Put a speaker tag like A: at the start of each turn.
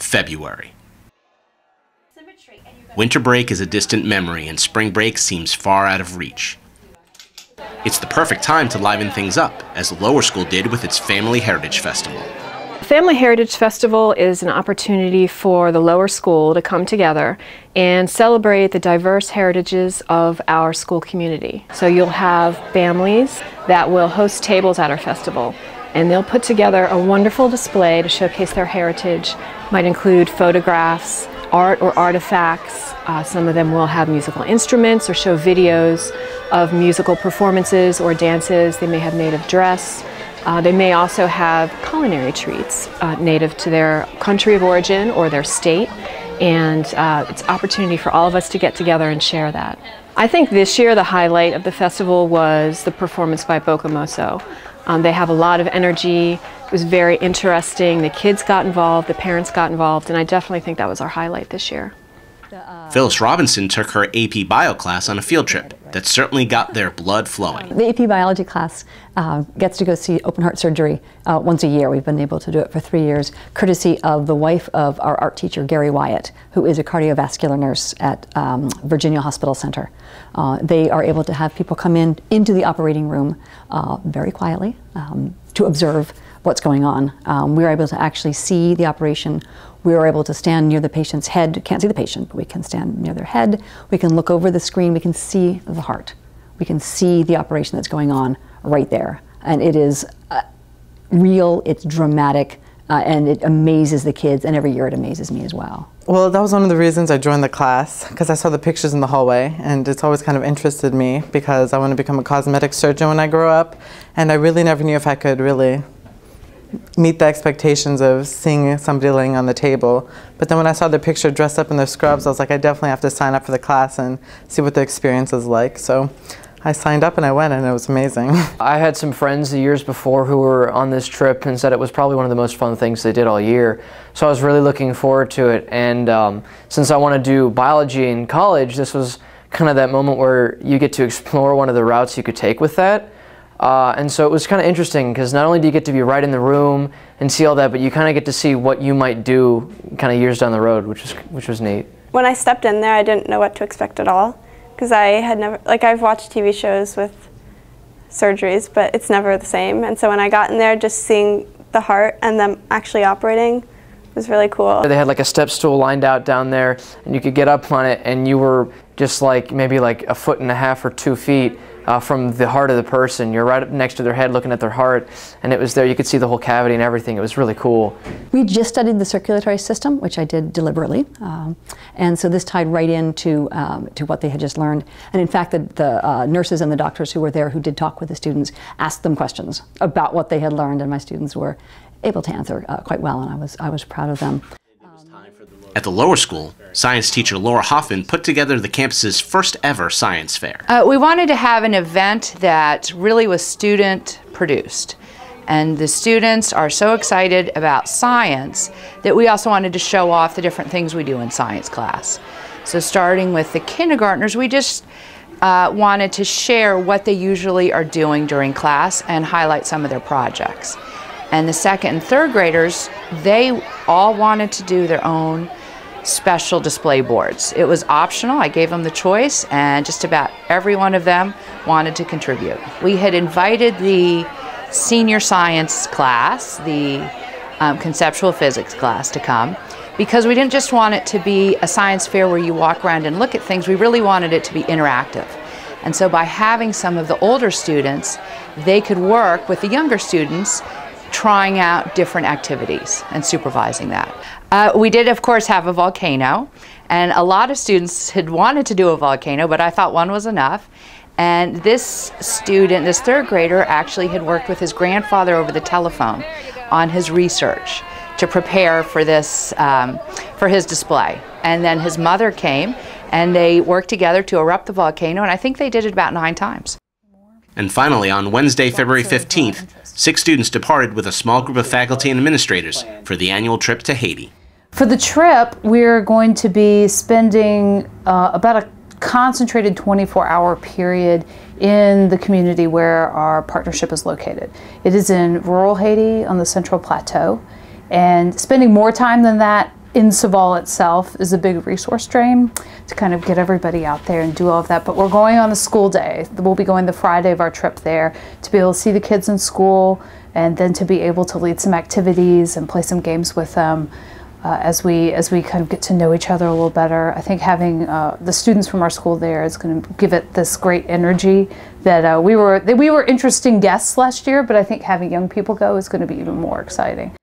A: February. Winter break is a distant memory, and spring break seems far out of reach. It's the perfect time to liven things up, as the lower school did with its Family Heritage Festival.
B: Family Heritage Festival is an opportunity for the lower school to come together and celebrate the diverse heritages of our school community. So you'll have families that will host tables at our festival, and they'll put together a wonderful display to showcase their heritage. It might include photographs, art or artifacts. Some of them will have musical instruments or show videos of musical performances or dances. They may have native dress. They may also have culinary treats native to their country of origin or their state, and it's an opportunity for all of us to get together and share that. I think this year the highlight of the festival was the performance by Bocamoso. They have a lot of energy. It was very interesting. The kids got involved, the parents got involved, and I definitely think that was our highlight this year.
A: Phyllis Robinson took her AP Bio class on a field trip that certainly got their blood flowing.
C: The AP Biology class gets to go see open heart surgery once a year. We've been able to do it for 3 years, courtesy of the wife of our art teacher, Gary Wyatt, who is a cardiovascular nurse at Virginia Hospital Center. They are able to have people come into the operating room very quietly to observe what's going on. We were able to actually see the operation. We were able to stand near the patient's head. Can't see the patient, but we can stand near their head. We can look over the screen. We can see the heart. We can see the operation that's going on right there. And it is real, it's dramatic, and it amazes the kids, and every year it amazes me as well.
D: Well, that was one of the reasons I joined the class, because I saw the pictures in the hallway, and it's always kind of interested me because I want to become a cosmetic surgeon when I grow up, and I really never knew if I could really meet the expectations of seeing somebody laying on the table. But then when I saw the picture dressed up in their scrubs, I was like, I definitely have to sign up for the class and see what the experience is like. So I signed up and I went, and it was amazing.
E: I had some friends the years before who were on this trip and said it was probably one of the most fun things they did all year. So I was really looking forward to it. And since I want to do biology in college, this was kind of that moment where you get to explore one of the routes you could take with that. And so it was kind of interesting because not only do you get to be right in the room and see all that, but you kind of get to see what you might do kind of years down the road, which was neat.
F: When I stepped in there, I didn't know what to expect at all because I had never, like I've watched TV shows with surgeries, but it's never the same. And so when I got in there, just seeing the heart and them actually operating was really cool.
E: They had like a step stool lined out down there, and you could get up on it, and you were just like maybe like 1.5 or 2 feet from the heart of the person. You're right up next to their head looking at their heart, and it was there. You could see the whole cavity and everything. It was really cool.
C: We just studied the circulatory system, which I did deliberately, and so this tied right into to what they had just learned. And in fact, the nurses and the doctors who were there who did talk with the students asked them questions about what they had learned, and my students were able to answer quite well, and I was proud of them.
A: At the lower school, science teacher Laura Hoffman put together the campus's first ever science fair.
G: We wanted to have an event that really was student produced. And the students are so excited about science that we also wanted to show off the different things we do in science class. So starting with the kindergartners, we just wanted to share what they usually are doing during class and highlight some of their projects. And the second and third graders, they all wanted to do their own special display boards. It was optional. I gave them the choice, and just about every one of them wanted to contribute. We had invited the senior science class, the conceptual physics class, to come because we didn't just want it to be a science fair where you walk around and look at things. We really wanted it to be interactive. And so by having some of the older students, they could work with the younger students trying out different activities and supervising that. We did, of course, have a volcano, and a lot of students had wanted to do a volcano, but I thought one was enough. And this student, this third grader, actually had worked with his grandfather over the telephone on his research to prepare for this, for his display. And then his mother came, and they worked together to erupt the volcano, and I think they did it about 9 times.
A: And finally, on Wednesday, February 15th, 6 students departed with a small group of faculty and administrators for the annual trip to Haiti.
H: For the trip, we're going to be spending about a concentrated 24-hour period in the community where our partnership is located. It is in rural Haiti on the Central Plateau, and spending more time than that in Saval itself is a big resource drain to kind of get everybody out there and do all of that. But we're going on a school day. We'll be going the Friday of our trip there to be able to see the kids in school, and then to be able to lead some activities and play some games with them as we kind of get to know each other a little better. I think having the students from our school there is going to give it this great energy that we were interesting guests last year, but I think having young people go is going to be even more exciting.